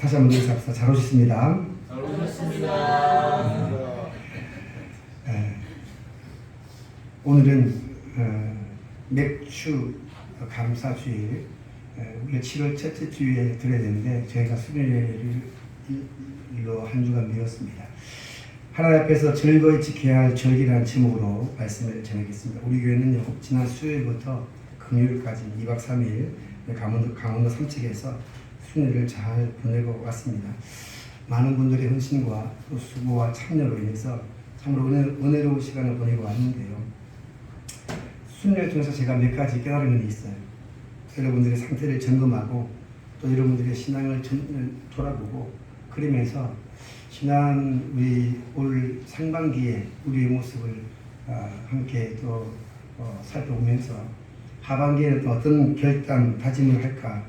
다시 한번 인사합시다. 잘 오셨습니다. 잘 오셨습니다. 오늘은 맥주 감사주일, 우리가 7월 첫째 주에 들어야 되는데 저희가 수련회를 일로 한 주간 미뤘습니다. 하나님 앞에서 즐거이 지켜야 할 절기라는 제목으로 말씀을 전하겠습니다. 우리 교회는요, 지난 수요일부터 금요일까지 2박 3일 강원도 삼척에서 수련회를 잘 보내고 왔습니다. 많은 분들의 헌신과 또 수고와 참여로 인해서 참으로 은혜로운 시간을 보내고 왔는데요. 수련회를 통해서 제가 몇 가지 깨달은 게 있어요. 여러분들의 상태를 점검하고 또 여러분들의 신앙을 돌아보고 그러면서 지난 우리 올 상반기에 우리의 모습을 함께 또 살펴보면서 하반기에는 또 어떤 결단, 다짐을 할까.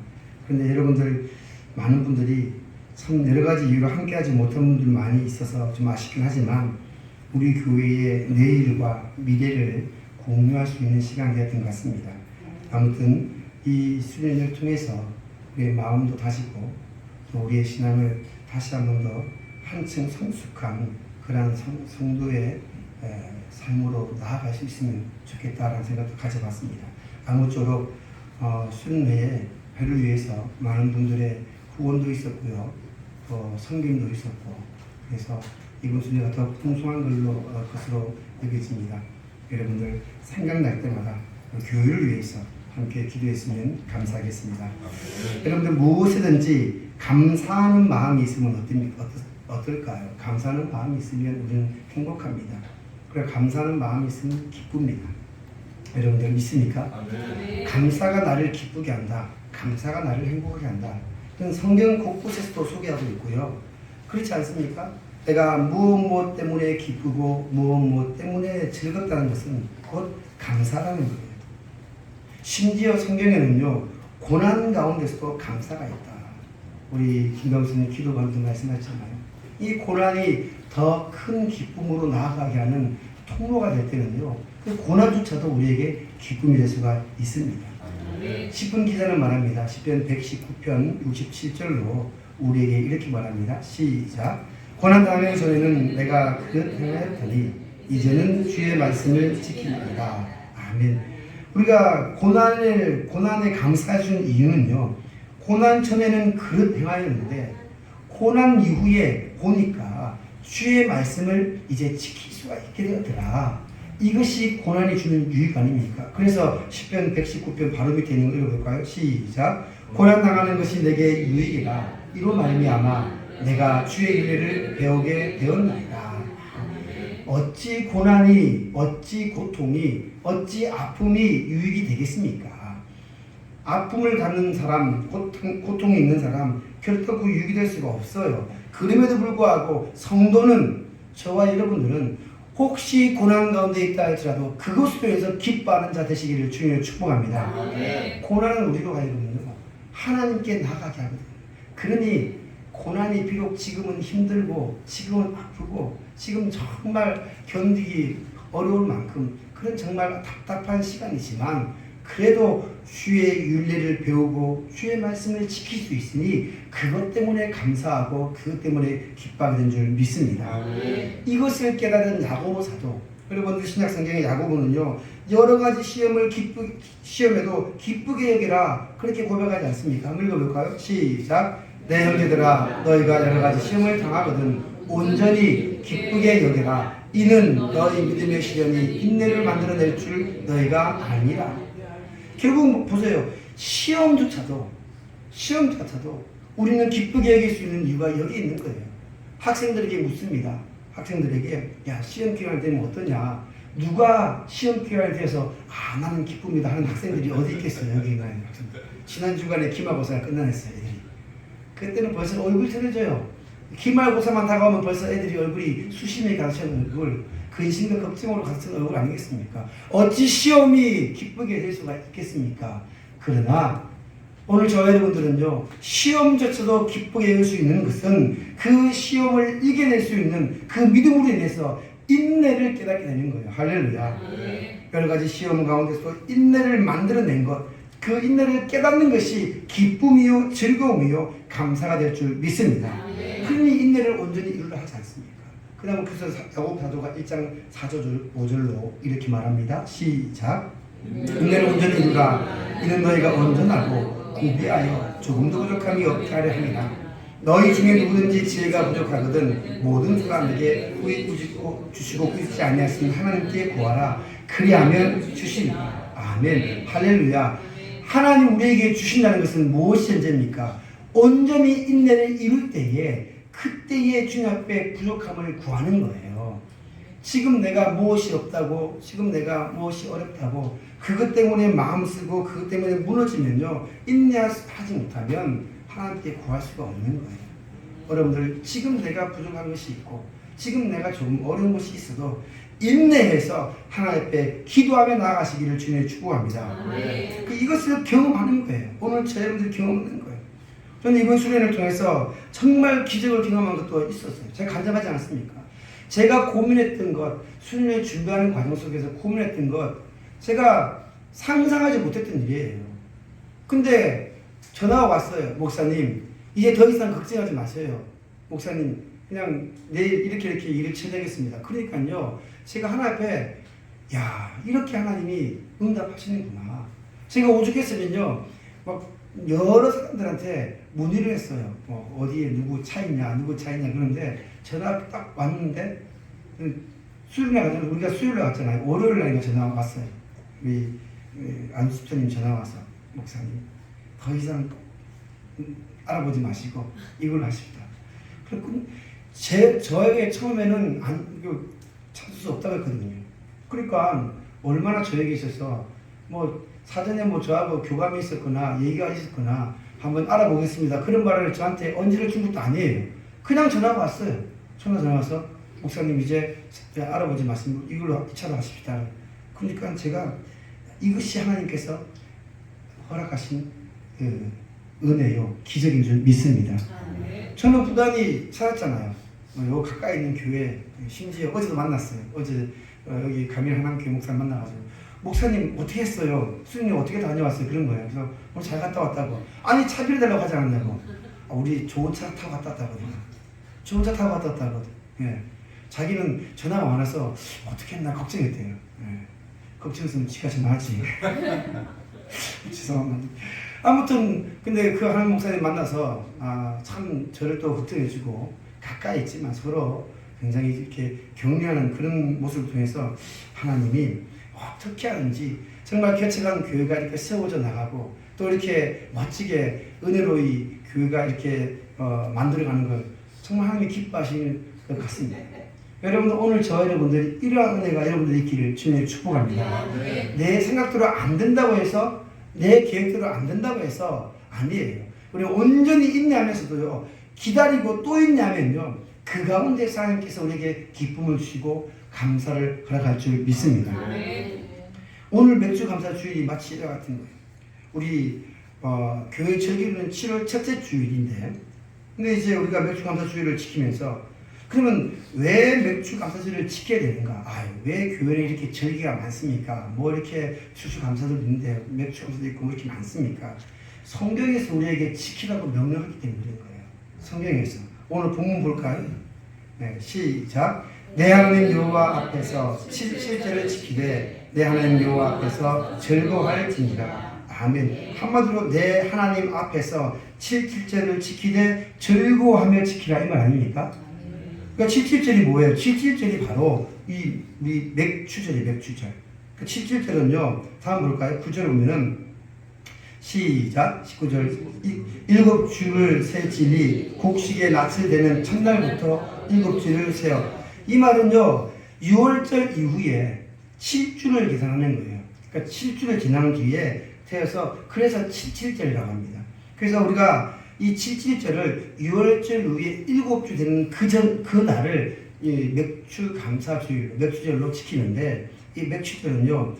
그런데 여러분들 많은 분들이 참 여러 가지 이유로 함께하지 못한 분들 많이 있어서 좀 아쉽긴 하지만 우리 교회의 내일과 미래를 공유할 수 있는 시간이 되었던 것 같습니다. 아무튼 이 수련을 통해서 우리의 마음도 다지고 또 우리의 신앙을 다시 한 번 더 한층 성숙한 그러한 성도의 삶으로 나아갈 수 있으면 좋겠다라는 생각도 가져봤습니다. 아무쪼록 수련회에 배를 위해서 많은 분들의 후원도 있었고요. 또 성김도 있었고 그래서 이번 수련회가 더 풍성한 것으로 여겨집니다. 여러분들 생각날 때마다 교회를 위해서 함께 기도했으면 감사하겠습니다. 여러분들 무엇이든지 감사하는 마음이 있으면 어떨까요? 감사하는 마음이 있으면 우리는 행복합니다. 그래 감사하는 마음이 있으면 기쁩니다. 여러분들 믿습니까? 감사가 나를 기쁘게 한다. 감사가 나를 행복하게 한다. 이건 성경 곳곳에서도 소개하고 있고요. 그렇지 않습니까? 내가 무엇 때문에 기쁘고 무엇 때문에 즐겁다는 것은 곧 감사라는 거예요. 심지어 성경에는요, 고난 가운데서도 감사가 있다. 우리 김강수님 기도 가운데 말씀하셨잖아요. 이 고난이 더 큰 기쁨으로 나아가게 하는 통로가 될 때는요, 그 고난조차도 우리에게 기쁨이 될 수가 있습니다. 시편 기자는 말합니다. 시편 119편 67절로 우리에게 이렇게 말합니다. 시작. 고난 당하는 전에는 내가 그릇 행하였더니 이제는 주의 말씀을 지키리이다. 아멘. 우리가 고난에 감사해 준 이유는요, 고난 전에는 그릇 행하였는데 고난 이후에 보니까 주의 말씀을 이제 지킬 수가 있게 되었더라. 이것이 고난이 주는 유익 아닙니까? 그래서 시편 119편 바로 밑에 있는 거 읽어볼까요? 시작. 고난 당하는 것이 내게 유익이라. 이로 말미암아 내가 주의 윤례를 배우게 되었나이다. 어찌 고난이, 어찌 고통이, 어찌 아픔이 유익이 되겠습니까? 아픔을 갖는 사람, 고통이 있는 사람 결코 그 유익이 될 수가 없어요. 그럼에도 불구하고 성도는, 저와 여러분들은 혹시 고난 가운데 있다 할지라도 그것을 위해서 기뻐하는 자 되시기를 주님을 축복합니다. 고난은 우리로 하여금요, 하나님께 나가게 하거든요. 그러니 고난이 비록 지금은 힘들고 지금은 아프고 지금 정말 견디기 어려울 만큼 그런 정말 답답한 시간이지만 그래도 주의 율례를 배우고 주의 말씀을 지킬 수 있으니 그것 때문에 감사하고 그것 때문에 기뻐하게 된 줄 믿습니다. 이것을 깨달은 야고보 사도, 여러분들 신약성경의 야고보는요, 여러 가지 시험에도 기쁘게 여기라 그렇게 고백하지 않습니까? 한번 읽어볼까요? 시작. 내 형제들아 너희가 여러 가지 시험을 당하거든 온전히 기쁘게 여기라. 이는 너희 믿음의 시련이 인내를 만들어낼 줄 너희가 아니라. 결국 보세요. 시험조차도 우리는 기쁘게 여길 수 있는 이유가 여기 있는 거예요. 학생들에게 묻습니다. 학생들에게 야 시험 기간이 되면 어떠냐. 누가 시험 기간에 대해서 나는 기쁩니다 하는 학생들이 어디 있겠어요. 여기 있는 학생들. 지난 주간에 기말고사가 끝나냈어요. 애들이. 그때는 벌써 얼굴 틀어져요. 기말고사만 다가오면 벌써 애들이 얼굴이 수심에 가르치는 얼굴, 근심과 걱정으로 같은 얼굴 아니겠습니까? 어찌 시험이 기쁘게 될 수가 있겠습니까? 그러나 오늘 저와 여러분들은요, 시험조차도 기쁘게 여길 수 있는 것은 그 시험을 이겨낼 수 있는 그 믿음으로 인해서 인내를 깨닫게 되는 거예요. 할렐루야. 여러 가지 시험 가운데서 인내를 만들어낸 것, 그 그 인내를 깨닫는 것이 기쁨이요 즐거움이요 감사가 될 줄 믿습니다. 그러니 인내를 온전히 이루려 하지 않습니까? 그 다음에 그래서 야고보 사도가 1장 4절 5절로 이렇게 말합니다. 시작. 인내를 온전히 이루라. 이는 너희가 온전하고 구비하여 조금도 부족함이 없게 하려 함이라. 너희 중에 누구든지 지혜가 부족하거든 모든 사람에게 후히 주시고 꾸짖지 아니하시는 하나님께 구하라. 그리하면 주시리라. 아멘. 할렐루야. 하나님 우리에게 주신다는 것은 무엇이 현재입니까? 온전히 인내를 이룰 때에 그때의 주님 앞에 부족함을 구하는 거예요. 지금 내가 무엇이 없다고, 지금 내가 무엇이 어렵다고 그것 때문에 마음 쓰고 그것 때문에 무너지면요, 인내하지 못하면 하나님께 구할 수가 없는 거예요. 여러분들, 지금 내가 부족한 것이 있고 지금 내가 조금 어려운 것이 있어도 인내해서 하나님 앞에 기도하며 나아가시기를 주님의 축복합니다. 이것을 경험하는 거예요. 오늘 저 여러분들이 경험하는 거예요. 저는 이번 수련을 통해서 정말 기적을 경험한 것도 있었어요. 제가 간증하지 않았습니까? 제가 고민했던 것, 수련을 준비하는 과정 속에서 고민했던 것, 제가 상상하지 못했던 일이에요. 근데 전화가 왔어요. 목사님, 이제 더 이상 걱정하지 마세요. 목사님, 그냥 내일 이렇게 일을 처리하겠습니다. 그러니까요, 제가 하나님 앞에, 야, 이렇게 하나님이 응답하시는구나. 제가 오죽했으면요, 막 여러 사람들한테 문의를 했어요. 어디에 누구 차 있냐, 그런데 전화 딱 왔는데, 수요일에 가잖아요. 우리가 수요일에 갔잖아요. 월요일 날 전화 왔어요. 우리 안수처님 전화 와서, 목사님, 더 이상 알아보지 마시고 이걸 하십니다. 그랬더니 저에게 처음에는 찾을 수 없다고 했거든요. 그러니까 얼마나 저에게 있어서 사전에 저하고 교감이 있었거나 얘기가 있었거나 한번 알아보겠습니다. 그런 말을 저한테 언지를 준 것도 아니에요. 그냥 전화가 왔어요. 전화 와서 목사님 이제 알아보지 마시고 이걸로 2차로 하십시다. 그러니까 제가 이것이 하나님께서 허락하신 은혜요, 기적인 줄 믿습니다. 저는 부단히 살았잖아요. 요 가까이 있는 교회, 심지어 어제도 만났어요. 어제 여기 가밀 하남교회 목사 만나가지고, 목사님 어떻게 했어요? 수련회 어떻게 다녀왔어요? 그런 거예요. 그래서 오늘 잘 갔다 왔다고. 아니, 차 빌려달라고 하지 않았냐고. 우리 좋은 차 타고 갔다 왔다거든요. 좋은 차 타고 갔다 왔다거든. 예. 자기는 전화가 안 와서 어떻게 했나 걱정했대요. 예. 걱정했으면 지가 좀 하지. 죄송합니다. 아무튼 근데 그 하나님 목사님 만나서 참 저를 또 걱정해주고 가까이 있지만 서로 굉장히 이렇게 격려하는 그런 모습을 통해서 하나님이 어떻게 하는지 정말 개척한 교회가 이렇게 세워져 나가고 또 이렇게 멋지게 은혜로 이 교회가 이렇게 만들어가는 걸 정말 하나님이 기뻐하시는 것 같습니다. 여러분들, 오늘 저 여러분들이 이러한 은혜가 여러분들이 있기를 주님의 축복합니다. 내 생각대로 안 된다고 해서, 내 계획대로 안 된다고 해서 아니에요. 우리 온전히 인내하면서도요, 기다리고 또 인내하면요, 그 가운데서 하나님께서 우리에게 기쁨을 주시고 감사를 허락할 줄 믿습니다. 오늘 맥주 감사 주일이 마치 이와 같은 거예요. 우리 교회 절기로는 7월 첫째 주일인데, 근데 이제 우리가 맥주 감사 주일을 지키면서, 그러면 왜 맥주 감사주일을 지켜야 되는가? 왜 교회에 이렇게 절기가 많습니까? 이렇게 추수감사도 있는데 맥주 감사도 있고 이렇게 많습니까? 성경에서 우리에게 지키라고 명령하기 때문에 그런 거예요. 성경에서. 오늘 본문 볼까요? 네, 시작. 내 하나님 여호와 앞에서 7일째를 지키되 내 하나님 여호와 앞에서 즐거워할지니라. 아멘. 한마디로 내 하나님 앞에서 7일째를 지키되 즐거워하며 지키라, 이 말 아닙니까? 그러니까 7.7절이 뭐예요? 7.7절이 바로 우리 맥주절이 맥주절. 그 7.7절은요, 다음 볼까요? 9절 보면은, 시작, 19절. 7주를 셀지니 곡식에 낯을 대는 첫날부터 7주를 세어. 이 말은요, 6월절 이후에 7주를 계산하는 거예요. 그러니까 7주를 지난 뒤에 태어서, 그래서 7.7절이라고 합니다. 그래서 우리가 이 7.7절을 6월절 후에 7주 되는 그 날을 이 맥주 감사주일, 맥주절로 지키는데, 이 맥주절은요,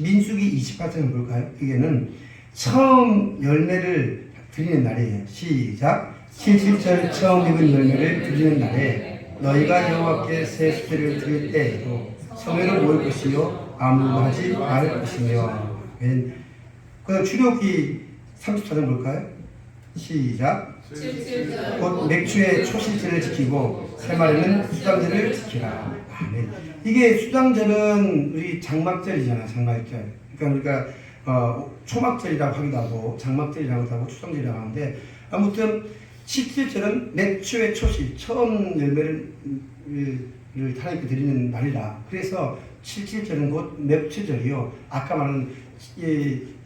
민수기 28장을 볼까요? 이게는 처음 열매를 드리는 날이에요. 시작. 7.7절 처음 익은 열매를 드리는 날에 너희가 여호와께 새 수제를 드릴 때에도 성회로 모일 것이요 아무도 하지 않을 것이며. 그 출애굽기 34장 볼까요? 시작. 곧 맥주의 초실절을 지키고 새말에는 수장절을 지키라. 아멘. 이게 수장절은 우리 장막절이잖아. 장막절. 그러니까 우리가 초막절이라고 하기도 하고 장막절이라고 하고 추장절이라고 하는데 아무튼 17절은 맥주의 초실 처음 열매를 하나님께 드리는 날이라. 그래서 17절은 곧 맥주절이요. 아까 말한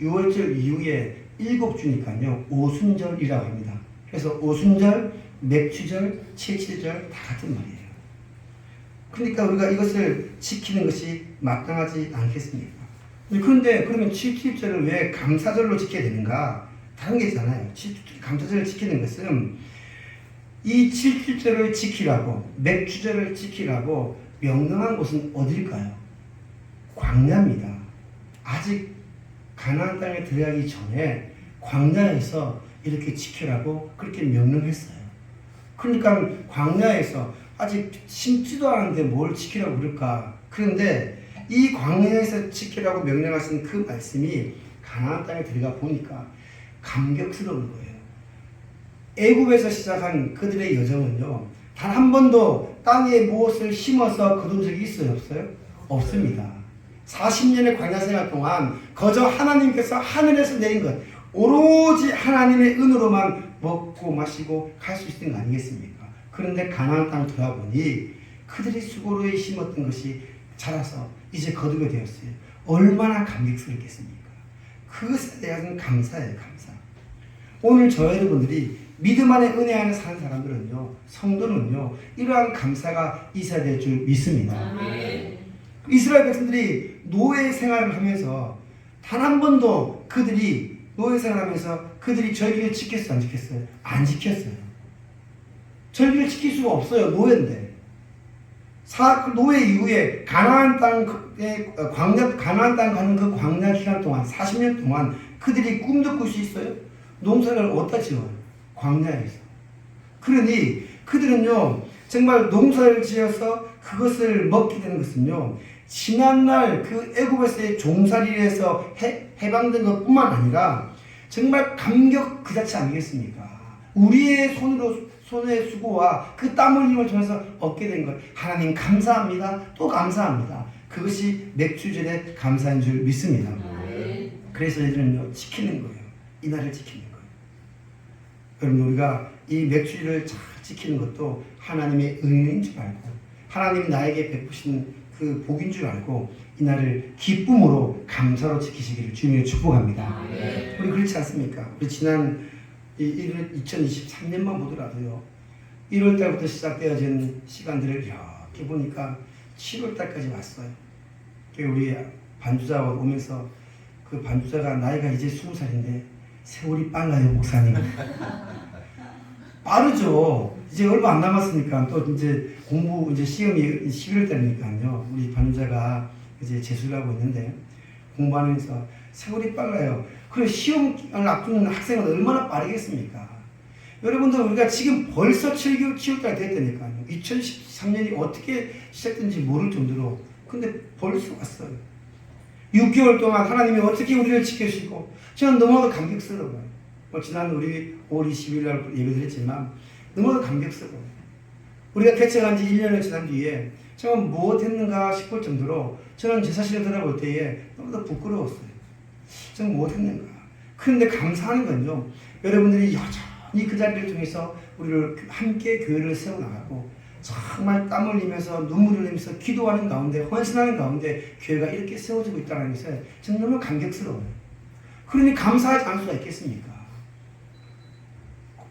6월절 이후에 7주니까요. 오순절이라고 합니다. 그래서 오순절, 맥주절, 77절 다 같은 말이에요. 그러니까 우리가 이것을 지키는 것이 마땅하지 않겠습니까? 그런데 그러면 77절을 왜 감사절로 지켜야 되는가? 다른 게 있잖아요. 감사절을 지키는 것은 이 77절을 지키라고 맥주절을 지키라고 명령한 곳은 어딜까요? 광야입니다. 아직 가나안 땅에 들어가기 전에 광야에서 이렇게 지키라고 그렇게 명령했어요. 그러니까 광야에서 아직 심지도 않은데 뭘 지키라고 그럴까? 그런데 이 광야에서 지키라고 명령하신 그 말씀이 가나안 땅에 들어가 보니까 감격스러운 거예요. 애굽에서 시작한 그들의 여정은요, 단 한 번도 땅에 무엇을 심어서 거둔 적이 있어요? 없어요? 없습니다. 40년의 광야 생활 동안 거저 하나님께서 하늘에서 내린 것, 오로지 하나님의 은으로만 먹고 마시고 갈 수 있는 거 아니겠습니까? 그런데 가나안 땅 돌아보니 그들이 수고로에 심었던 것이 자라서 이제 거두게 되었어요. 얼마나 감격스럽겠습니까? 그것에 대한 감사예요, 감사. 오늘 저 여러분들이 믿음 안에 은혜 안에 사는 사람들은요, 성도는요, 이러한 감사가 있어야 될 줄 믿습니다. 아멘. 이스라엘 백성들이 노예 생활을 하면서 단 한 번도 그들이 노예 생활하면서 그들이 절기를 지켰어요, 안 지켰어요? 안 지켰어요. 절기를 지킬 수가 없어요, 노예인데. 노예 이후에 가나안 땅에 가나안 땅 가는 그 광야 기간 동안 40년 동안 그들이 꿈도 꿀 수 있어요? 농사를 어디다 지어요? 광야에서. 그러니 그들은요 정말 농사를 지어서 그것을 먹게 되는 것은요 지난날 그 애굽에서의 종살이에서 해방된 것뿐만 아니라 정말 감격 그 자체 아니겠습니까? 우리의 손의 수고와 그 땀 흘림을 통해서 얻게 된 것, 하나님 감사합니다. 또 감사합니다. 그것이 맥주절의 감사인 줄 믿습니다. 그래서 이들은요 지키는 거예요. 이 날을 지키는 거예요. 여러분, 우리가 이 맥주절을 잘 지키는 것도 하나님의 은혜인 줄 알고 하나님이 나에게 베푸신 그 복인 줄 알고 이 날을 기쁨으로 감사로 지키시기를 주님의 축복합니다. 우리 그렇지 않습니까? 우리 지난 2023년만 보더라도요 1월달부터 시작되어진 시간들을 이렇게 보니까 7월달까지 왔어요. 우리 반주자가 오면서 그 반주자가 나이가 이제 20살인데 세월이 빨라요, 목사님. 빠르죠. 이제 얼마 안 남았으니까 또 이제 공부 이제 시험이 11월달이니까요. 우리 반주자가 이제 재수를 하고 있는데 공부하면서 세월이 빨라요. 그래 시험을 앞두는 학생은 얼마나 빠르겠습니까? 여러분들 우리가 지금 벌써 7월달 됐다니까요. 2013년이 어떻게 시작된지 모를 정도로 근데 벌써 왔어요. 6개월 동안 하나님이 어떻게 우리를 지켜주시고 저는 너무나도 감격스러워요. 지난 우리 5월 20일 날 예배드렸지만 너무나도 감격스러워요. 우리가 개척한 지 1년을 지난 뒤에 제가 무엇 했는가 싶을 정도로 저는 제 자신을 돌아볼 때에 너무나도 부끄러웠어요. 제가 무엇 했는가. 그런데 감사하는 건요. 여러분들이 여전히 그 자리를 통해서 우리를 함께 교회를 세워나가고 정말 땀 흘리면서 눈물 흘리면서 기도하는 가운데 헌신하는 가운데 교회가 이렇게 세워지고 있다는 것에 저는 너무 감격스러워요. 그러니 감사하지 않을 수가 있겠습니까?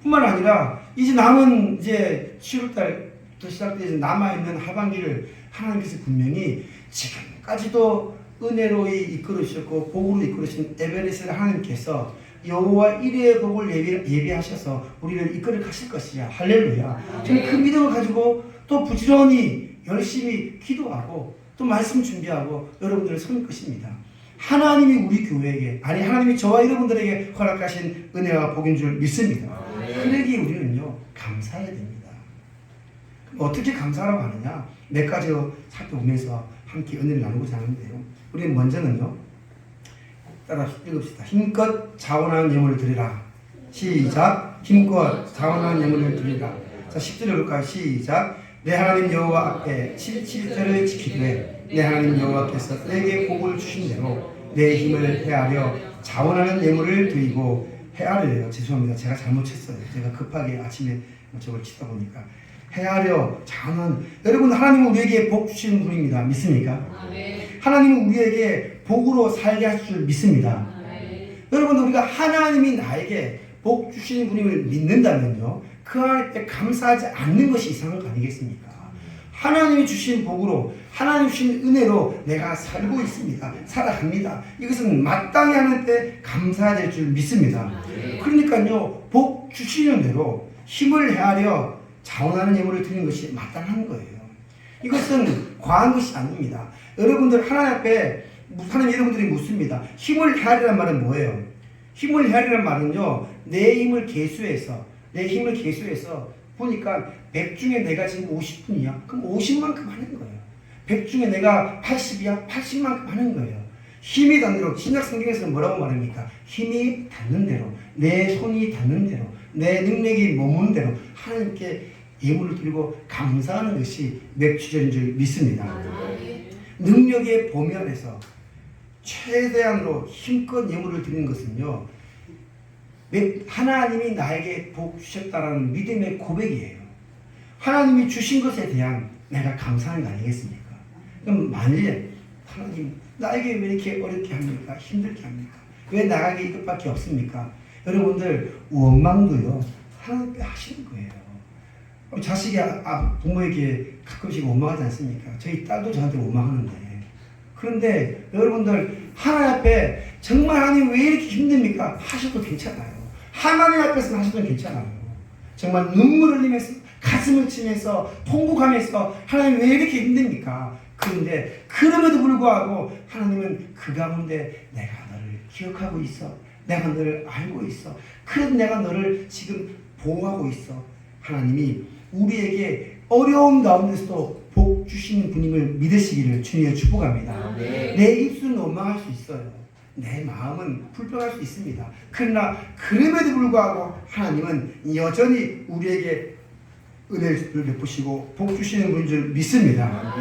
뿐만 아니라 이제 남은 이제 7월달부터 시작되어 남아있는 하반기를 하나님께서 분명히 지금까지도 은혜로 이끌으셨고 복으로 이끌으신 에베레스를 하나님께서 여호와 일의 복을 예비하셔서 우리를 이끌어 가실 것이야. 할렐루야. 저는 그 믿음을 가지고 또 부지런히 열심히 기도하고 또 말씀 준비하고 여러분들을 섬길 것입니다. 하나님이 우리 교회에게 아니 하나님이 저와 여러분들에게 허락하신 은혜와 복인 줄 믿습니다. 그러기에 우리는요 감사해야 됩니다. 어떻게 감사하라고 하느냐 몇 가지로 살펴보면서 함께 은혜를 나누고자 하는데요. 우리는 먼저는요 따라 읽읍시다. 힘껏 자원하는 예물을 드리라. 시작. 힘껏 자원하는 예물을 드리라. 자, 10절 읽을까요? 시작. 내 하나님 여호와 앞에 7절을 지키되 내 하나님 여호와께서 내게 복을 주신 대로 내 힘을 헤아려 자원하는 예물을 드리고 헤아려요. 죄송합니다. 제가 잘못했어요. 제가 급하게 아침에 저걸 치다 보니까 헤아려 자원하는 여러분 하나님은 우리에게 복 주시는 분입니다. 믿습니까? 하나님은 우리에게 복으로 살게 하실 줄 믿습니다. 여러분 우리가 하나님이 나에게 복 주시는 분임을 믿는다면요 그 하나님께 감사하지 않는 것이 이상한 거 아니겠습니까? 하나님이 주신 복으로 하나님 주신 은혜로 내가 살고 있습니다. 살아갑니다. 이것은 마땅히 하는 때 감사해야 될 줄 믿습니다. 그러니까요 복 주시는 대로 힘을 헤아려 자원하는 예물을 드리는 것이 마땅한 거예요. 이것은 과한 것이 아닙니다. 여러분들 하나님 앞에 하나님 여러분들이 묻습니다. 힘을 헤아리란 말은 뭐예요? 힘을 헤아리란 말은요 내 힘을 계수해서 보니까 100 중에 내가 지금 50분이야. 그럼 50만큼 하는 거예요. 100 중에 내가 80이야. 80만큼 하는 거예요. 힘이 닿는 대로 신약 성경에서는 뭐라고 말합니까? 힘이 닿는 대로 내 손이 닿는 대로 내 능력이 머무는 대로 하나님께 예물을 드리고 감사하는 것이 맥주절인 줄 믿습니다. 능력의 범위 안에서 최대한으로 힘껏 예물을 드리는 것은요 하나님이 나에게 복 주셨다라는 믿음의 고백이에요. 하나님이 주신 것에 대한 내가 감사하는 거 아니겠습니까? 그럼 만일에 하나님 나에게 왜 이렇게 어렵게 합니까? 힘들게 합니까? 왜 나에게 이것밖에 없습니까? 여러분들 원망도요 하나님께 하시는 거예요. 자식이 부모에게 가끔씩 원망하지 않습니까? 저희 딸도 저한테 원망하는데 그런데 여러분들 하나님 앞에 정말 하나님 왜 이렇게 힘듭니까? 하셔도 괜찮아요. 하나님 앞에서 하셔도 괜찮아요. 정말 눈물을 흘리면서 가슴을 치면서 통곡하면서 하나님 왜 이렇게 힘듭니까? 그런데 그럼에도 불구하고 하나님은 그 가운데 내가 너를 기억하고 있어. 내가 너를 알고 있어. 그래도 내가 너를 지금 보호하고 있어. 하나님이 우리에게 어려운 가운데서도 복 주시는 분임을 믿으시기를 주님의 축복합니다. 내 입술은 원망할 수 있어요. 내 마음은 불평할 수 있습니다. 그러나 그럼에도 불구하고 하나님은 여전히 우리에게 은혜를 베푸시고 복 주시는 분인 줄 믿습니다.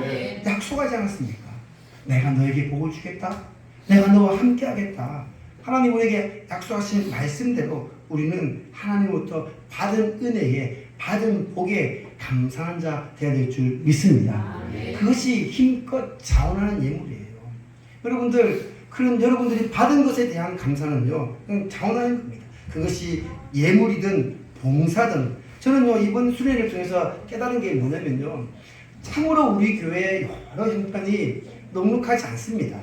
약속하지 않았습니까? 내가 너에게 복을 주겠다. 내가 너와 함께 하겠다. 하나님 우리에게 약속하신 말씀대로 우리는 하나님으로부터 받은 은혜에 받은 복에 감사한 자 되어야 될 줄 믿습니다. 그것이 힘껏 자원하는 예물이에요. 여러분들 그런 여러분들이 받은 것에 대한 감사는요 자원하는 겁니다. 그것이 예물이든 봉사든 저는요 이번 수련회를 통해서 깨달은 게 뭐냐면요 참으로 우리 교회의 여러 형편이 넉넉하지 않습니다.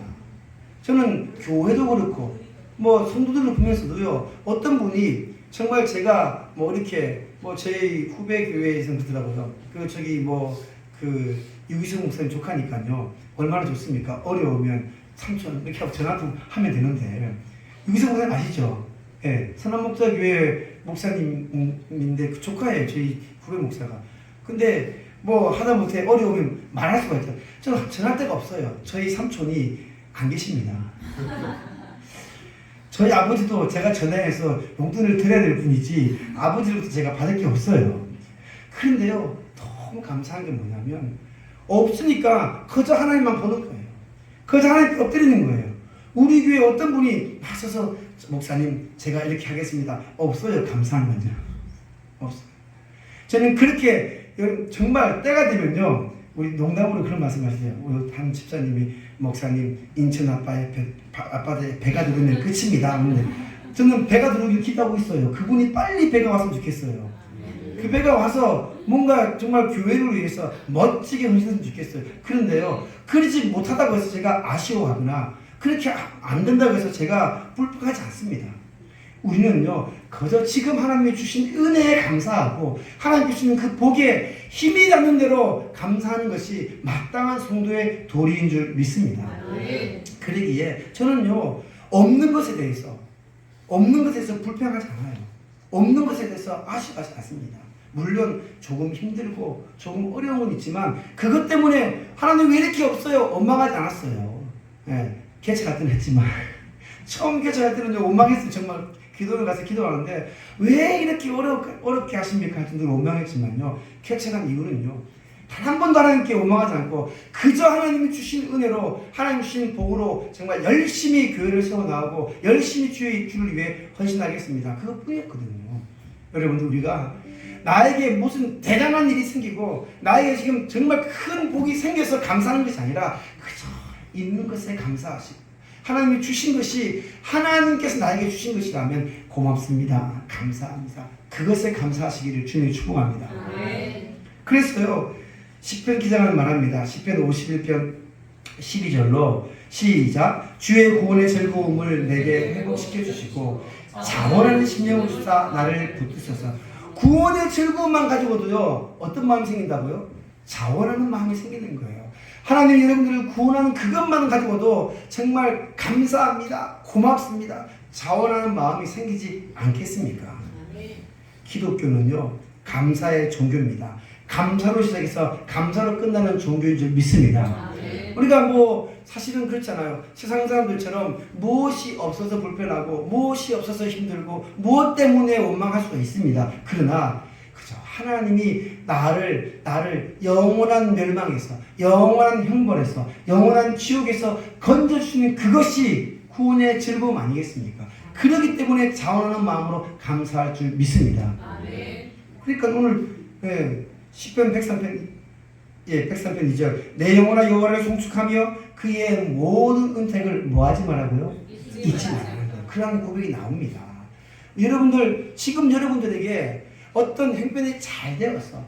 저는 교회도 그렇고 성도들을 보면서도요 어떤 분이 정말 제가 이렇게 저희 후배 교회에서 그러더라고요. 유기성 목사님 조카니까요 얼마나 좋습니까? 어려우면 삼촌 이렇게 하고 전화 좀 하면 되는데 유기성 목사님 아시죠? 예, 선한목사교회 목사님인데 그 조카예요. 저희 후배 목사가. 근데 하다못해 어려우면 말할 수가 있죠. 저는 전할 데가 없어요. 저희 삼촌이 안 계십니다. 저희 아버지도 제가 전화해서 용돈을 드려야 될 뿐이지 아버지로부터 제가 받을 게 없어요. 그런데요 너무 감사한 게 뭐냐면 없으니까 그저 하나님만 보는 거예요. 그저 하나님께 엎드리는 거예요. 우리 교회 어떤 분이 나서서 목사님 제가 이렇게 하겠습니다. 없어요. 감사한 건요. 없어요. 저는 그렇게 정말 때가 되면요 우리 농담으로 그런 말씀하시세요. 우리 한 집사님이 목사님 인천 아빠의 배가 들으면 끝입니다. 저는 배가 들어오길 기도하고 있어요. 그분이 빨리 배가 왔으면 좋겠어요. 그 배가 와서 뭔가 정말 교회를 위해서 멋지게 헌신했으면 좋겠어요. 그런데요 그러지 못하다고 해서 제가 아쉬워하거나 그렇게 안 된다고 해서 제가 불평하지 않습니다. 우리는요 그저 지금 하나님이 주신 은혜에 감사하고 하나님 주시는 그 복에 힘이 닿는 대로 감사하는 것이 마땅한 성도의 도리인 줄 믿습니다. 그러기에 저는요 없는 것에 대해서 불평하지 않아요. 없는 것에 대해서 아쉬워하지 않습니다. 물론 조금 힘들고 조금 어려운 건 있지만 그것 때문에 하나님 왜 이렇게 없어요? 원망하지 않았어요. 개체 같은 했지만 처음 개척할 때는 원망했어요. 정말 기도를 가서 기도하는데 왜 이렇게 어렵게 하십니까? 할 정도로 원망했지만요. 개척한 이유는요. 단 한 번도 하나님께 원망하지 않고 그저 하나님이 주신 은혜로 하나님 주신 복으로 정말 열심히 교회를 세워나가고 열심히 주를 위해 헌신하겠습니다. 그것뿐이었거든요. 여러분들 우리가 나에게 무슨 대단한 일이 생기고 나에게 지금 정말 큰 복이 생겨서 감사하는 것이 아니라 그저 있는 것에 감사하시고 하나님이 주신 것이 하나님께서 나에게 주신 것이라면 고맙습니다. 감사합니다. 그것에 감사하시기를 주님이 축복합니다. 그래서요. 시편 기자는 말합니다. 시편 51편 12절로 시작. 주의 구원의 즐거움을 내게 회복시켜 주시고 자원하는 심령을 주사 나를 붙드셔서. 구원의 즐거움만 가지고도요 어떤 마음이 생긴다고요? 자원하는 마음이 생기는 거예요. 하나님 여러분들을 구원하는 그것만 가지고도 정말 감사합니다. 고맙습니다. 자원하는 마음이 생기지 않겠습니까? 기독교는요 감사의 종교입니다. 감사로 시작해서 감사로 끝나는 종교인 줄 믿습니다. 우리가 사실은 그렇잖아요. 세상 사람들처럼 무엇이 없어서 불편하고 무엇이 없어서 힘들고 무엇 때문에 원망할 수가 있습니다. 그러나 그죠 하나님이 나를 영원한 멸망에서 영원한 형벌에서 영원한 지옥에서 건져주시는 그것이 구원의 즐거움 아니겠습니까? 그렇기 때문에 자원하는 마음으로 감사할 줄 믿습니다. 그러니까 오늘 시편 103편 2절 내 영혼아 여호와를 송축하며 그의 모든 은택을 뭐하지 말라고요? 잊지 말라는 거예요. 그런 고백이 나옵니다. 여러분들 지금 여러분들에게 어떤 형편이 잘 되어서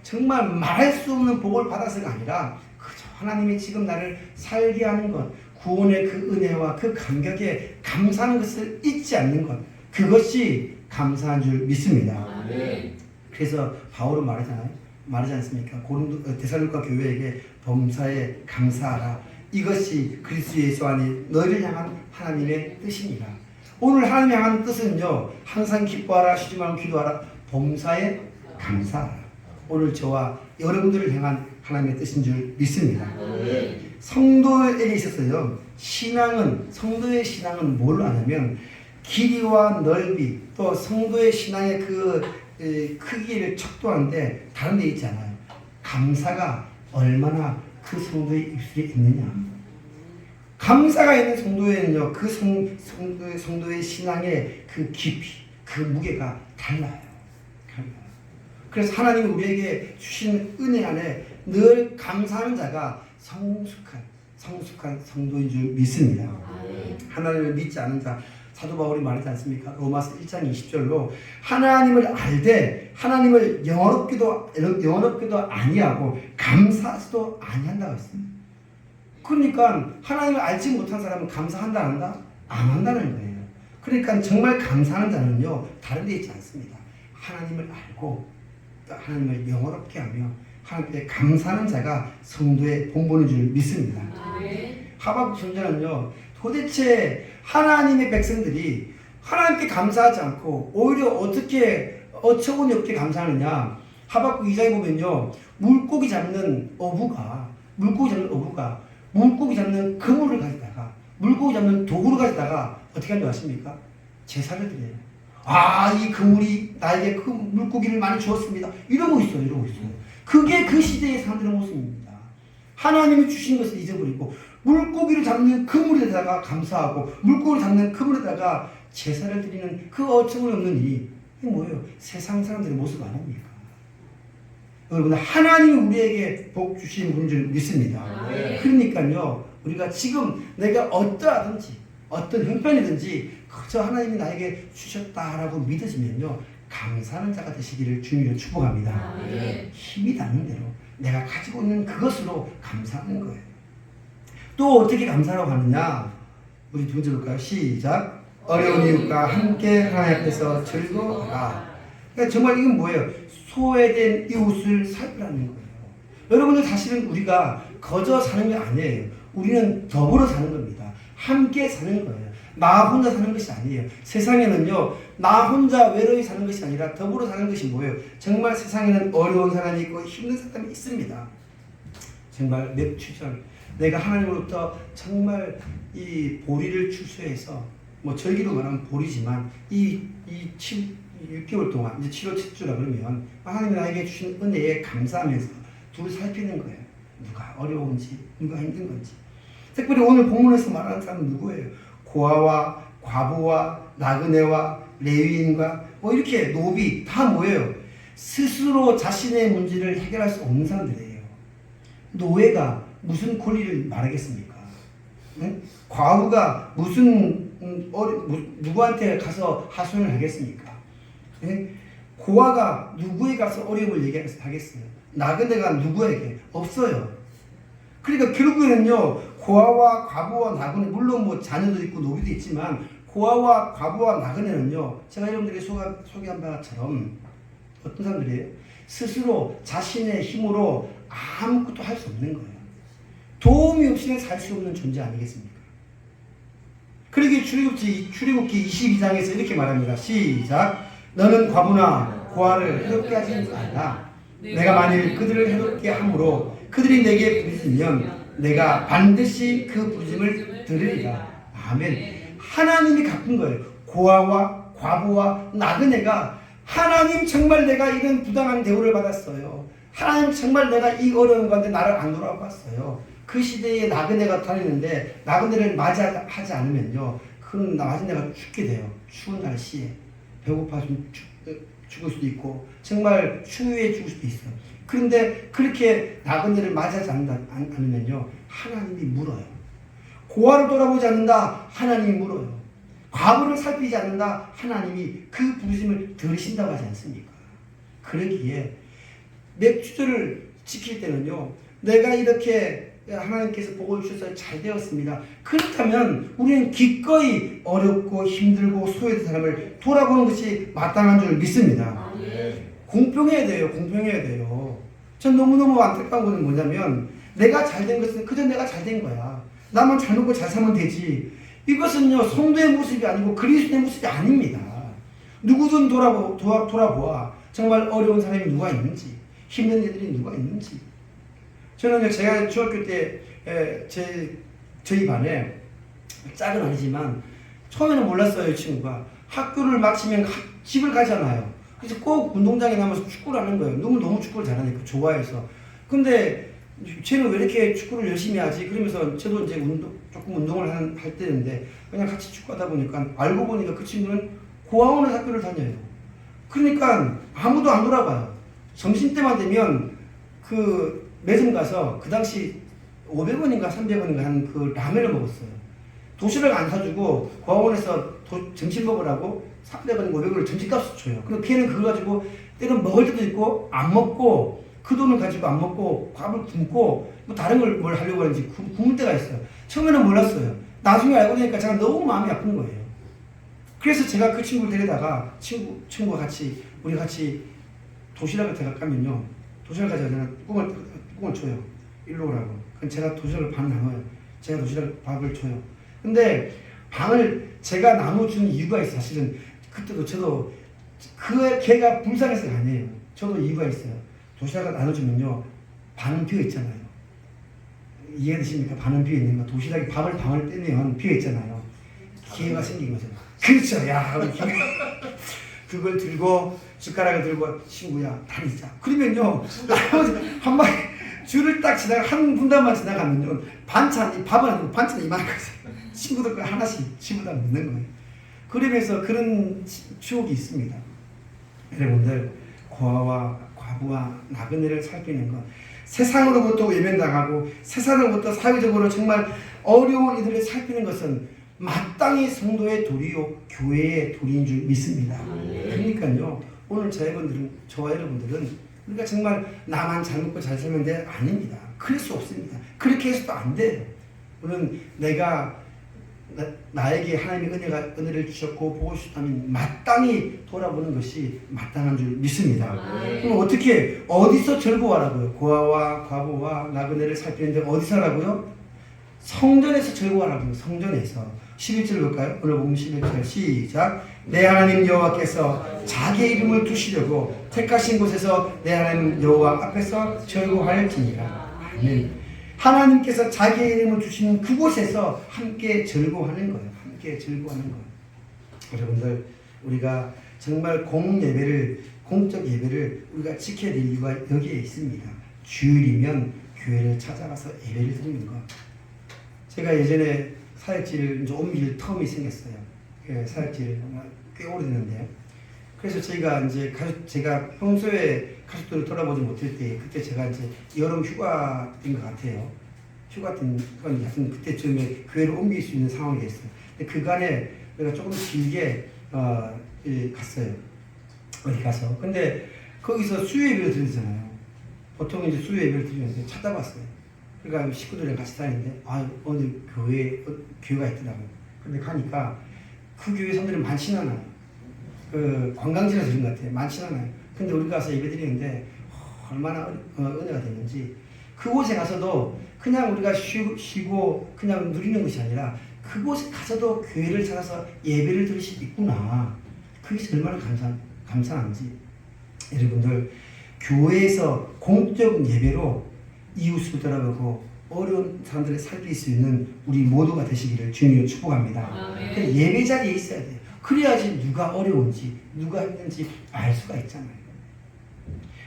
정말 말할 수 없는 복을 받아서가 아니라 그저 하나님이 지금 나를 살게 하는 것 구원의 그 은혜와 그 감격에 감사하는 것을 잊지 않는 것 그것이 감사한 줄 믿습니다. 그래서 바울은 말하지 않습니까? 데살로니가 교회에게 범사에 감사하라. 이것이 그리스도 예수 안에 너희를 향한 하나님의 뜻이니라. 오늘 하나님 향한 뜻은요. 항상 기뻐하라, 쉬지 말고 기도하라. 범사에 감사하라. 오늘 저와 여러분들을 향한 하나님의 뜻인 줄 믿습니다. 성도에게 있어서요. 성도의 신앙은 뭘로 하냐면 길이와 넓이 또 성도의 신앙의 그 크기를 척도하는데 다른 데 있지 않아요. 감사가 얼마나 그 성도의 입술에 있느냐. 감사가 있는 성도에는요. 그 성도의 신앙의 그 깊이, 그 무게가 달라요. 그래서 하나님이 우리에게 주신 은혜 안에 늘 감사하는 자가 성숙한 성도인 줄 믿습니다. 하나님을 믿지 않은 자 사도 바울이 말하지 않습니까? 로마서 1장 20절로 하나님을 알되 하나님을 영원롭게도 아니하고 감사하지도 아니한다고 했습니다. 그러니까 하나님을 알지 못한 사람은 감사한다 안 한다? 안 한다는 거예요. 그러니까 정말 감사하는 자는요 다른 데 있지 않습니다. 하나님을 알고 하나님을 영원롭게 하며 하나님께 감사하는 자가 성도의 본분인 줄 믿습니다. 하박국 선지자는요 도대체 하나님의 백성들이 하나님께 감사하지 않고 오히려 어떻게 어처구니 없게 감사하느냐. 하박국 2장에 보면요 물고기 잡는 어부가 물고기 잡는 그물을 가져다가 물고기 잡는 도구를 가져다가 어떻게 하는 줄 아십니까? 제사를 드려요. 이 그물이 나에게 그 물고기를 많이 주었습니다. 이러고 있어요. 그게 그 시대의 사람들의 모습입니다. 하나님이 주신 것을 잊어버리고 물고기를 잡는 그물에다가 감사하고 물고기를 잡는 그물에다가 제사를 드리는 그 어처구니 없는 일이 뭐예요? 세상 사람들의 모습 아닙니까? 여러분 하나님이 우리에게 복 주신 분인 줄 믿습니다. 그러니까요 우리가 지금 내가 어떠하든지 어떤 형편이든지 그저 하나님이 나에게 주셨다라고 믿어지면요 감사하는 자가 되시기를 주님으로 축복합니다. 힘이 닿는 대로 내가 가지고 있는 그것으로 감사하는 거예요. 또 어떻게 감사하라고 하느냐? 우리 두 번째 볼까요? 시작. 어려운 이웃과 함께 하나님 앞에서 즐거워하라. 그러니까 정말 이건 뭐예요? 소외된 이웃을 살피라는 거예요. 여러분들 사실은 우리가 거저 사는 게 아니에요. 우리는 더불어 사는 겁니다. 함께 사는 거예요. 나 혼자 사는 것이 아니에요. 세상에는요 나 혼자 외로이 사는 것이 아니라 더불어 사는 것이 뭐예요? 정말 세상에는 어려운 사람이 있고 힘든 사람이 있습니다. 정말 며칠 전 내가 하나님으로부터 정말 이 보리를 추수해서 뭐 절기로 말하면 보리지만 이 6개월 동안 이제 7월 7주라 그러면 하나님이 나에게 주신 은혜에 감사하면서 둘을 살피는 거예요. 누가 어려운지 누가 힘든 건지. 특별히 오늘 본문에서 말하는 사람은 누구예요? 고아와 과부와 나그네와 레위인과 뭐 이렇게 노비 다 뭐예요? 스스로 자신의 문제를 해결할 수 없는 사람들이에요. 노예가 무슨 권리를 말하겠습니까? 네? 과부가 무슨 누구한테 가서 하소연을 하겠습니까? 네? 고아가 누구에 가서 어려움을 얘기하겠어요? 나그네가 누구에게? 없어요. 그러니까 결국에는요, 고아와 과부와 나그네, 물론 뭐 자녀도 있고 노비도 있지만 고아와 과부와 나그네는요, 제가 여러분들에게 소개한 바처럼 어떤 사람들이에요? 스스로 자신의 힘으로 아무것도 할 수 없는 거예요. 도움이 없이는 살 수 없는 존재 아니겠습니까? 그러기에 출애굽기 22장에서 이렇게 말합니다. 시작. 너는 과부나 고아를 해롭게 하지 말라. 내가 만일 그들을 해롭게 함으로 그들이 내게 부르짖으면 내가 반드시 그 부르짖음을 들으리라. 아멘. 하나님이 갚은 거예요. 고아와 과부와 나그네가 하나님 정말 내가 이런 부당한 대우를 받았어요. 하나님 정말 내가 이 어려운 가운데 나를 안 돌아봤어요. 그 시대에 나그네가 다니는데 나그네를 맞이하지 않으면요, 그건 나그네가 죽게 돼요. 추운 날씨에 배고파서 죽을 수도 있고 정말 추위에 죽을 수도 있어요. 그런데 그렇게 나그네를 맞이하지 않으면요, 하나님이 물어요. 고아를 돌아보지 않는다, 하나님이 물어요. 과부를 살피지 않는다, 하나님이 그 부르심을 들으신다고 하지 않습니까? 그러기에 맥주절을 지킬 때는요, 내가 이렇게 하나님께서 복을 주셔서 잘 되었습니다. 그렇다면 우리는 기꺼이 어렵고 힘들고 소외된 사람을 돌아보는 것이 마땅한 줄 믿습니다. 공평해야 돼요. 공평해야 돼요. 전 너무너무 안타까운 것은 뭐냐면 내가 잘된 것은 그저 내가 잘된 거야. 나만 잘 먹고 잘 살면 되지. 이것은요, 성도의 모습이 아니고 그리스도의 모습이 아닙니다. 누구든 돌아보아 정말 어려운 사람이 누가 있는지, 힘든 애들이 누가 있는지. 저는 제가 중학교 때 저희 반에 짝은 아니지만 처음에는 몰랐어요. 이 친구가 학교를 마치면 집을 가잖아요. 그래서 꼭 운동장에 나가서 축구를 하는 거예요. 너무 축구를 잘하니까 좋아해서. 근데 쟤는 왜 이렇게 축구를 열심히 하지? 그러면서 저도 이제 조금 운동을 할 때인데 그냥 같이 축구하다 보니까 알고 보니까 그 친구는 고아원의 학교를 다녀요. 그러니까 아무도 안 돌아봐요. 점심때만 되면 그 매점 가서 그 당시 500원인가 300원인가 한 그 라면을 먹었어요. 도시락 안 사주고 고아원에서 점심 먹으라고 300원, 500원을 점심값을 줘요. 그럼 걔는 그거 가지고 때는 먹을 때도 있고 안 먹고 그 돈을 가지고 안 먹고 밥을 굶고 뭐 다른 걸 뭘 하려고 하는지 굶을 때가 있어요. 처음에는 몰랐어요. 나중에 알고 보니까 제가 너무 마음이 아픈 거예요. 그래서 제가 그 친구를 데려다가 친구와 같이 우리 같이 도시락을 제가 까면요, 도시락 가져가 제가 뚜껑을 줘요. 일로 오라고. 그럼 제가 도시락을 반 나눠요. 제가 도시락 밥을 줘요. 근데 방을 제가 나눠준 이유가 있어요. 사실은 그때도 저도 걔가 불쌍해서가 아니에요. 저도 이유가 있어요. 도시락을 나눠주면요, 반은 비어 있잖아요. 이해되십니까? 반은 비어 있는 거. 도시락이 방을 빼면 비어 있잖아요. 기회가 생긴 거죠. 그렇죠. 야, 우리 기회. 그걸 들고 숟가락을 들고 친구야 다니자. 그러면요, 한 마리 줄을 딱 한 분단만 지나가면요, 반찬이 밥은 아니고 반찬이 이만하거든요. 친구들 거 하나씩 집어다 넣는 거예요. 그러면서 그런 추억이 있습니다. 여러분들, 고아와 과부와 나그네를 살피는 것, 세상으로부터 외면당하고 세상으로부터 사회적으로 정말 어려운 이들을 살피는 것은 마땅히 성도의 도리요, 교회의 도리인 줄 믿습니다. 그러니까요, 오늘 저와 여러분들은 우리가 정말 나만 잘 먹고 잘 살면 돼? 아닙니다. 그럴 수 없습니다. 그렇게 해서도 안 돼요. 우리는 내가 나에게 하나님의 은혜를 주셨고 보고 싶다면 마땅히 돌아보는 것이 마땅한 줄 믿습니다. 그럼 어디서 즐거워하라고요? 고아와 과부와 나그네를 살피는데 어디서 하라고요? 성전에서 즐거워하라고요. 성전에서. 11절 볼까요? 오늘 보면 11절 시작. 내 하나님 여호와께서 자기의 이름을 두시려고 택하신 곳에서 내 하나님 여호와 앞에서 즐거워할지니라. 아멘. 하나님께서 자기의 이름을 주시는 그곳에서 함께 즐거워하는 거예요. 함께 즐거워하는 거예요. 여러분들, 우리가 정말 공적 예배를 우리가 지켜야 될 이유가 여기에 있습니다. 주일이면 교회를 찾아가서 예배를 드리는 것. 제가 예전에 사역지를 이제 옮길 텀이 생겼어요. 사역지를 꽤 오래됐는데요. 그래서 저희가 이제 제가 평소에 가족들을 돌아보지 못할 때, 그때 제가 이제 여름 휴가인 것 같아요. 휴가 땐 하여튼 그때쯤에 교회를 옮길 수 있는 상황이 됐어요. 근데 그간에 내가 조금 길게 갔어요. 어디 가서. 근데 거기서 수요 예배를 드리잖아요. 보통 이제 수요 예배를 드리는데 찾아봤어요. 그러니까 식구들이랑 같이 다니는데 어느 교회가 있더라고요. 근데 가니까 그 교회 사람들이 많지는 않아요. 그 관광지라서 그런 것 같아요. 많지는 않아요. 근데 우리 가서 예배 드리는데 얼마나 은혜가 됐는지, 그곳에 가서도 그냥 우리가 쉬고 그냥 누리는 것이 아니라 그곳에 가서도 교회를 찾아서 예배를 드릴 수 있구나. 그게 얼마나 감사한지. 여러분들, 교회에서 공적 예배로 이웃을 돌아보고 어려운 사람들을 살릴 수 있는 우리 모두가 되시기를 주님으로 축복합니다. 예배 자리에 있어야 돼요. 그래야지 누가 어려운지 누가 힘든지 알 수가 있잖아요.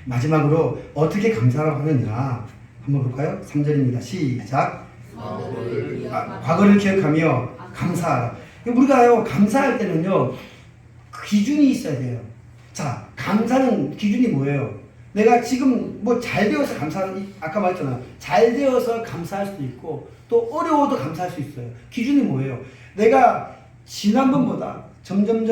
마지막으로 어떻게 감사를 하느냐 한번 볼까요? 3절입니다. 시작. 과거를 기억하며 감사하라. 우리가요, 감사할 때는요, 기준이 있어야 돼요. 자, 감사는 기준이 뭐예요? 내가 지금 뭐 잘 되어서 아까 말했잖아. 잘 되어서 감사할 수도 있고, 또 어려워도 감사할 수 있어요. 기준이 뭐예요? 내가 지난번보다 점점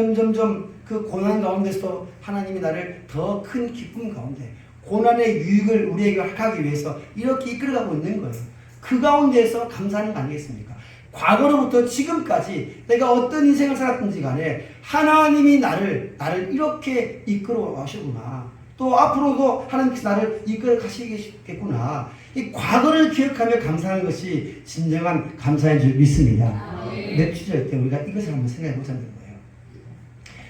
그 고난 가운데서 하나님이 나를 더 큰 기쁨 가운데, 고난의 유익을 우리에게 하기 위해서 이렇게 이끌어가고 있는 거예요. 그 가운데서 감사하는 거 아니겠습니까? 과거로부터 지금까지 내가 어떤 인생을 살았든지 간에 하나님이 나를 이렇게 이끌어 가시구나. 또 앞으로도 하나님께서 나를 이끌어 가시겠구나. 이 과거를 기억하며 감사하는 것이 진정한 감사인 줄 믿습니다. 몇 주절 때 우리가 이것을 한번 생각해 보자는 거예요.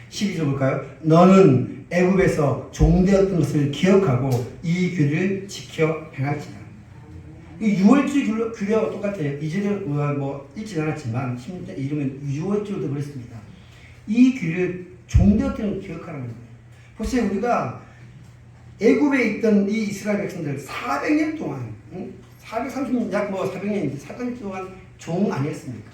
12절 볼까요? 너는 애굽에서 종되었던 것을 기억하고 이 규례를 지켜 행할지라. 이 6월절 규례와 똑같아요. 이제는 뭐 읽진 않았지만 16절 이름은 6월절도 그랬습니다. 이 규례를 종되었던 걸 기억하라는 거예요. 보세요, 우리가 애굽에 있던 이 이스라엘 백성들 400년 동안, 430년, 약 400년인데 400년 동안 종 아니었습니까?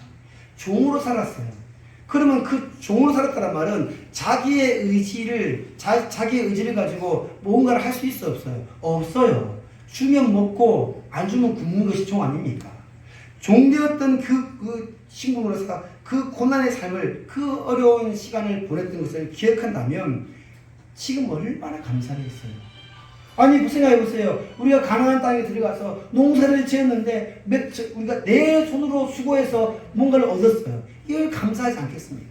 종으로 살았어요. 그러면 그 종으로 살았다는 말은 자기의 의지를 가지고 뭔가를 할 수 있어, 없어요? 없어요. 주면 먹고 안 주면 굶는 것이 종 아닙니까? 종되었던 그 신분으로서 그 고난의 삶을, 그 어려운 시간을 보냈던 것을 기억한다면 지금 얼마나 감사하겠어요. 아니, 생각해보세요. 우리가 가나안 땅에 들어가서 농사를 지었는데 우리가 내 손으로 수고해서 뭔가를 얻었어요. 이걸 감사하지 않겠습니까?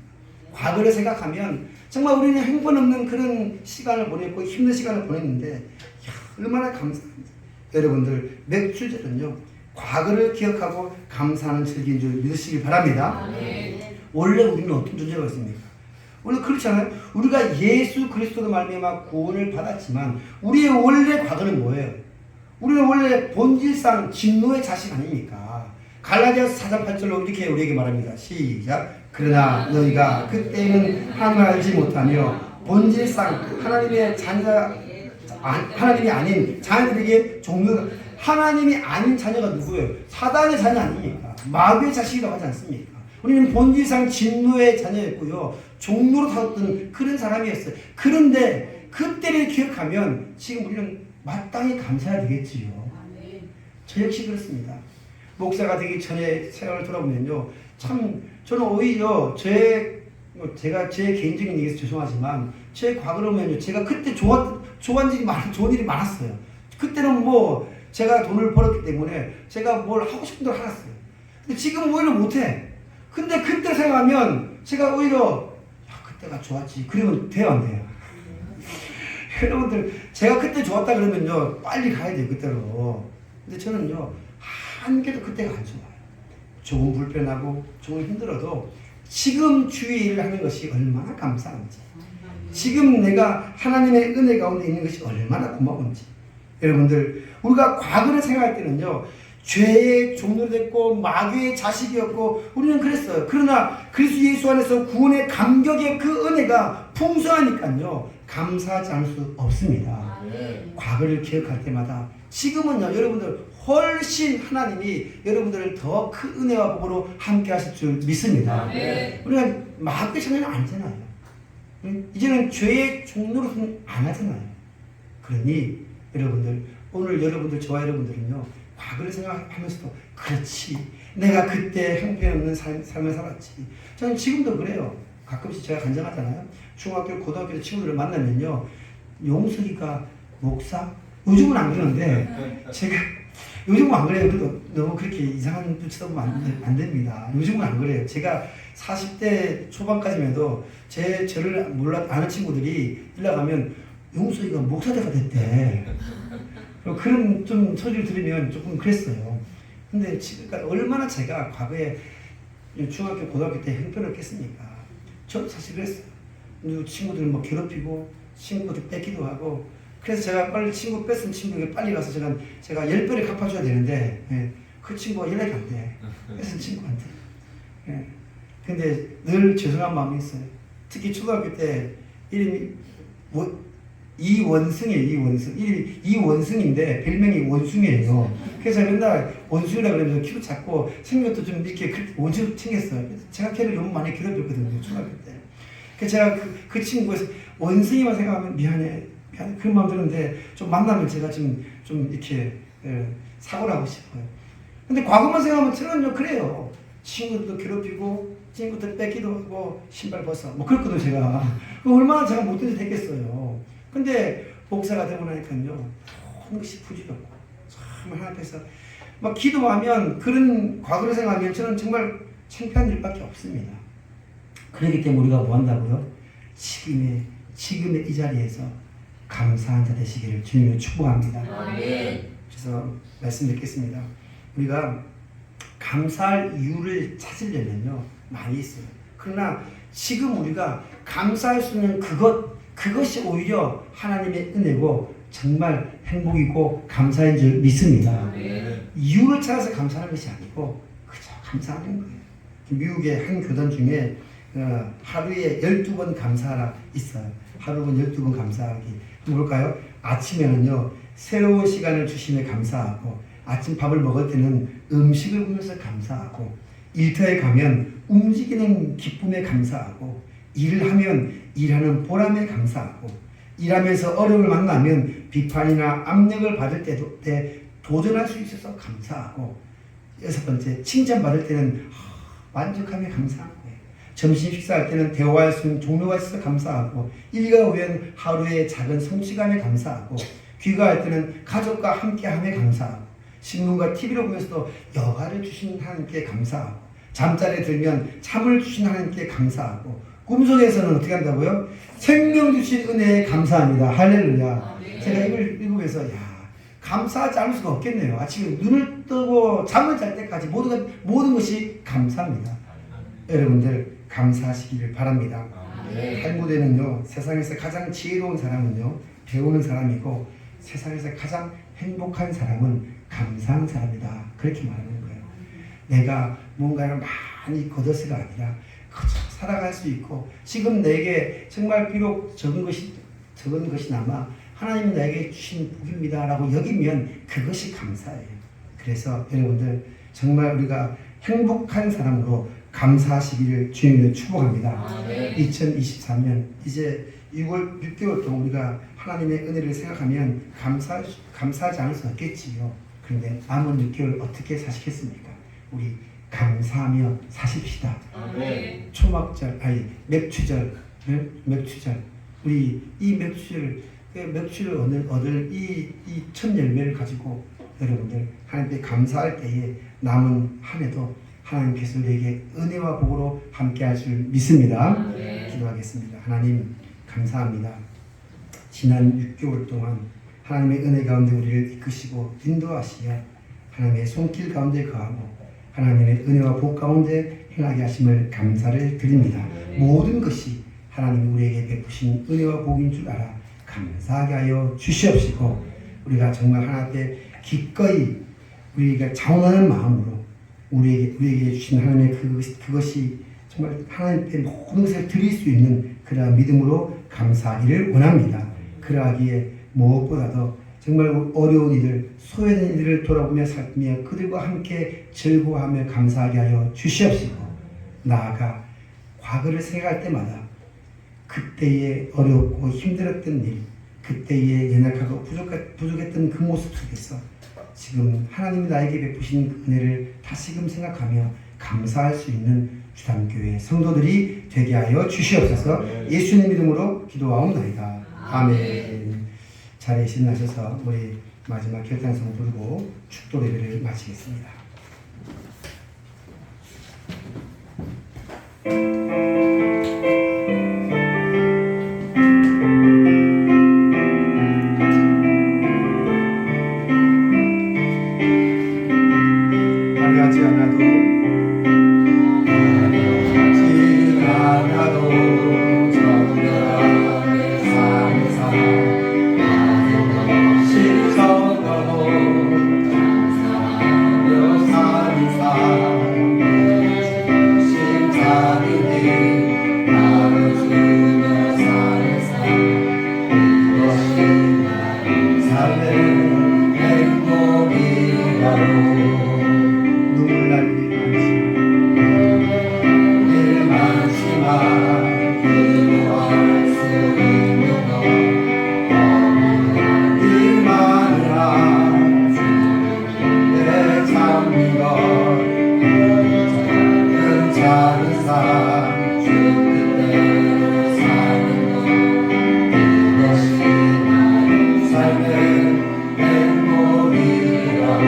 과거를 생각하면 정말 우리는 행복없는 그런 시간을 보냈고 힘든 시간을 보냈는데 얼마나 감사합니다. 여러분들, 맥주절은요, 과거를 기억하고 감사하는 절기인 줄 믿으시기 바랍니다. 원래 우리는 어떤 존재가 있습니까? 원래 그렇지 않아요? 우리가 예수 그리스도로 말미암아 구원을 받았지만 우리의 원래 과거는 뭐예요? 우리는 원래 본질상 진노의 자식 아닙니까? 갈라디아서 4장 8절로 이렇게 우리에게 말합니다. 시작. 그러나 너희가 그때는 하나님을 알지 못하며 본질상 하나님이 아닌 자녀들에게 하나님이 아닌 자녀가 누구예요? 사단의 자녀 아닙니까? 마귀의 자식이라고 하지 않습니까? 우리는 본질상 진노의 자녀였고요, 종로로 살았던 그런 사람이었어요. 그런데 그때를 기억하면 지금 우리는 마땅히 감사해야 되겠지요. 저 역시 그렇습니다. 목사가 되기 전에 생각을 돌아보면요, 참 저는 오히려 제가 제 개인적인 얘기에서 죄송하지만 제 과거로 보면요, 제가 그때 좋은 일이 많았어요. 그때는 뭐 제가 돈을 벌었기 때문에 제가 뭘 하고 싶은 대로 살았어요. 근데 지금 오히려 못해. 근데 그때 생각하면 제가 오히려 그때가 좋았지. 그러면 돼요, 안 돼요? 여러분들, 제가 그때 좋았다 그러면요, 빨리 가야 돼요, 그때로. 근데 저는요, 한 개도 그때가 안 좋아요. 조금 불편하고 조금 힘들어도 지금 주의 일을 하는 것이 얼마나 감사한지, 지금 내가 하나님의 은혜 가운데 있는 것이 얼마나 고마운지. 여러분들, 우리가 과거를 생각할 때는요, 죄의 종로 됐고 마귀의 자식이었고 우리는 그랬어요. 그러나 그리스도 예수 안에서 구원의 감격의 그 은혜가 풍성하니까요. 감사하지 않을 수 없습니다. 과거를 기억할 때마다 지금은요. 여러분들 훨씬 하나님이 여러분들을 더 큰 은혜와 복으로 함께 하실 줄 믿습니다. 우리가 마귀의 자녀는 아니잖아요. 이제는 죄의 종로로서는 안 하잖아요. 그러니 여러분들 오늘 여러분들 저와 여러분들은요. 과거를 생각하면서도 그렇지 내가 그때 형편없는 삶을 살았지. 저는 지금도 그래요. 가끔씩 제가 간증하잖아요. 중학교 고등학교 친구들을 만나면요. 용석이가 목사? 요즘은 안 그러는데 제가 요즘은 안 그래요. 그래도 너무 그렇게 이상한 눈 쳐다보면 안 됩니다. 요즘은 안 그래요. 제가 40대 초반까지만 해도 저를 아는 친구들이 연락하면 용석이가 목사대가 됐대. 그런 좀 소리를 들으면 조금 그랬어요. 근데 그러니까 얼마나 제가 과거에 중학교 고등학교 때 형편없겠습니까? 저도 사실 그랬어요. 친구들 뭐 괴롭히고 친구들 뺏기도 하고 그래서 제가 빨리 친구 뺏은 친구에게 빨리 가서 제가 10배를 갚아줘야 되는데 그 친구가 연락이 안 돼. 뺏은 친구한테. 근데 늘 죄송한 마음이 있어요. 특히 초등학교 때 이름이 이원승이에요. 이원승. 이름이 이원승인데 별명이 원숭이에요. 그래서 제가 맨날 원숭이라 그러면서 키도 작고 생긴 것도 좀 이렇게 원숭이 생겼어요. 제가 걔를 너무 많이 괴롭혔거든요. 초등학교 때. 그래서 제가 그 친구에서 원숭이만 생각하면 미안해 그런 마음 드는데 좀 만나면 제가 좀 이렇게 사고를 하고 싶어요. 근데 과거만 생각하면 저는요 그래요. 친구들도 괴롭히고 친구들 뺏기도 하고 신발 벗어 뭐 그랬거든요 제가. 얼마나 제가 못된 짓 했겠어요. 근데 목사가 되고 나니까요 모든 것이 부질없고 참 하나님 앞에서 막 기도하면 그런 과거를 생각하면 저는 정말 창피한 일밖에 없습니다. 그렇기 때문에 우리가 뭐 한다고요? 지금의 이 자리에서 감사한 자 되시기를 주님을 축복합니다. 그래서 말씀 드리겠습니다. 우리가 감사할 이유를 찾으려면요 많이 있어요. 그러나 지금 우리가 감사할 수 있는 그것이 오히려 하나님의 은혜고 정말 행복이고 감사인 줄 믿습니다. 이유를 찾아서 감사하는 것이 아니고 그저 감사하는 거예요. 미국의 한 교단 중에 하루에 12번 감사하라 있어요. 하루에 12번 감사하기. 뭘까요? 아침에는요 새로운 시간을 주심에 감사하고 아침 밥을 먹을 때는 음식을 보면서 감사하고 일터에 가면 움직이는 기쁨에 감사하고 일을 하면 일하는 보람에 감사하고 일하면서 어려움을 만나면 비판이나 압력을 받을 때 도전할 수 있어서 감사하고 6번째 칭찬받을 때는 만족하며 감사한 거예요. 점심 식사할 때는 대화할 수 있는 종류가 있어서 감사하고 일과 후엔 하루의 작은 성취감에 감사하고 귀가할 때는 가족과 함께함에 감사하고 신문과 TV를 보면서도 여가를 주신 하나님께 감사하고 잠자리에 들면 잠을 주신 하나님께 감사하고 꿈속에서는 어떻게 한다고요? 생명 주신 은혜에 감사합니다. 할렐루야. 제가 이걸 읽으면서 감사하지 않을 수가 없겠네요. 아침에 눈을 뜨고 잠을 잘 때까지 모든 것이 감사합니다. 여러분들 감사하시기를 바랍니다. 탈무드는요 세상에서 가장 지혜로운 사람은요 배우는 사람이고 세상에서 가장 행복한 사람은 감사한 사람이다. 그렇게 말하는 거예요. 내가 뭔가를 많이 거둬서가 아니라 그저 살아갈 수 있고 지금 내게 정말 비록 적은 것이나마 하나님이 나에게 주신 복입니다 라고 여기면 그것이 감사예요. 그래서 여러분들 정말 우리가 행복한 사람으로 감사하시기를 주님을 축복합니다. 2023년 이제 6개월 동안 우리가 하나님의 은혜를 생각하면 감사하지 않을 수 없겠지요. 그런데 남은 6개월 어떻게 사시겠습니까? 우리 감사하며 사십시다. 초막절, 맥추절, 우리 이 맥추를 얻을 이 첫 열매를 가지고 여러분들 하나님께 감사할 때에 남은 한 해도 하나님께서 우리에게 은혜와 복으로 함께 하실 줄 믿습니다. 기도하겠습니다. 하나님 감사합니다. 지난 6개월 동안 하나님의 은혜 가운데 우리를 이끄시고 인도하시어 하나님의 손길 가운데 거하고 하나님의 은혜와 복 가운데 행하게 하심을 감사를 드립니다. 모든 것이 하나님이 우리에게 베푸신 은혜와 복인 줄 알아 감사하게 하여 주시옵시고 우리가 정말 하나님 앞에 기꺼이 우리가 자원하는 마음으로 우리에게 주신 하나님의 그것이 정말 하나님께 모든 것을 드릴 수 있는 그러한 믿음으로 감사하기를 원합니다. 그러하기에 무엇보다도 정말 어려운 이들, 소외된 이들을 돌아보며 살피며 그들과 함께 즐거워하며 감사하게 하여 주시옵시고, 나아가 과거를 생각할 때마다 그때의 어렵고 힘들었던 일, 그때의 연약하고 부족했던 그 모습 속에서 지금 하나님이 나에게 베푸신 그 은혜를 다시금 생각하며 감사할 수 있는 주담교회 성도들이 되게 하여 주시옵소서. 예수님 이름으로 기도하옵나이다. 아멘. 자리에 신나셔서 우리 마지막 결단성 부르고 축도 예배를 마치겠습니다. 화려하지 않아도 정결하게 사는 사람, 실천하고 감사하며 사는 사람, 심장이니 나눠주며 사는 사람, 이것이 나의 삶의 행복이라고. 눈물 날 일 많지만 기도할 수 있는 것, 일 많으나 내 참는 것, 작은 삶 주 뜻대로 사는 것, 이것이 나의 삶의 행복이라고.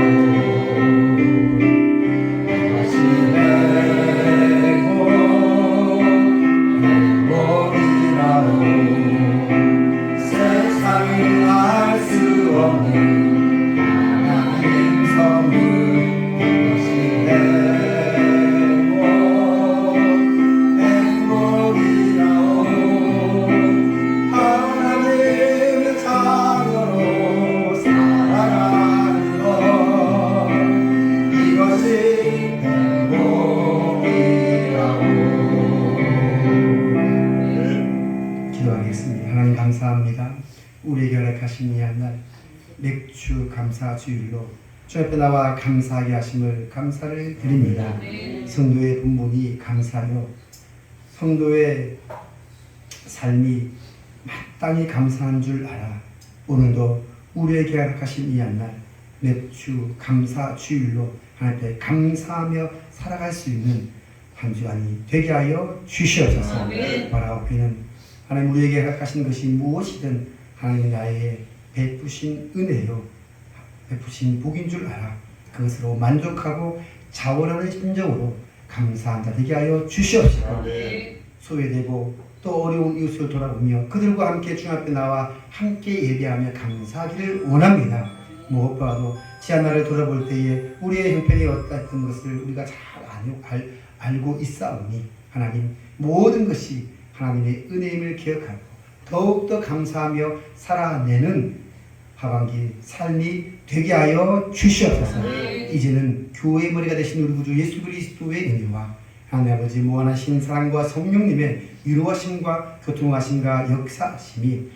감사합니다. 우리에게 허락하신 이 한날 맥주 감사 주일로 주 앞에 나와 감사하게 하심을 감사를 드립니다. 성도의 분분이 감사하여 성도의 삶이 마땅히 감사한 줄 알아 오늘도 우리에게 허락하신 이 한날 맥주 감사 주일로 하나님 앞에 감사하며 살아갈 수 있는 한 주간이 되게 하여 주시옵소서. 바라옵기는 하나님 우리에게 허락하신 것이 무엇이든 하나님이 나에게 베푸신 은혜요, 베푸신 복인 줄 알아 그것으로 만족하고 자원하는 심정으로 감사한다 되게 하여 주시옵소서. 소외되고 또 어려운 이웃을 돌아보며 그들과 함께 주 앞에 나와 함께 예배하며 감사하기를 원합니다. 무엇보다도 지하나를 돌아볼 때에 우리의 형편이 어떠했던 것을 우리가 잘 알고 있사오니 하나님 모든 것이 하나님의 은혜임을 기억하고 더욱더 감사하며 살아내는 하반기 삶이 되게 하여 주시옵소서. 이제는 교회의 머리가 되신 우리 구주 예수 그리스도의 은혜와 하나님 아버지 무한하신 사랑과 성령님의 위로하심과 교통하심과 역사하심이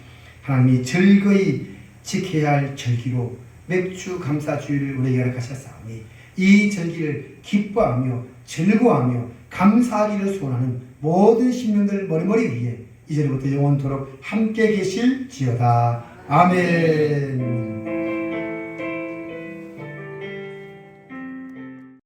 하나님이 즐거이 지켜야 할 절기로 맥주 감사주일을 우리에게 허락하셨사오니 이 절기를 기뻐하며 즐거워하며 감사하기를 소원하는 모든 심령들 머리머리 위에 이제부터 영원토록 함께 계실지어다. 아멘.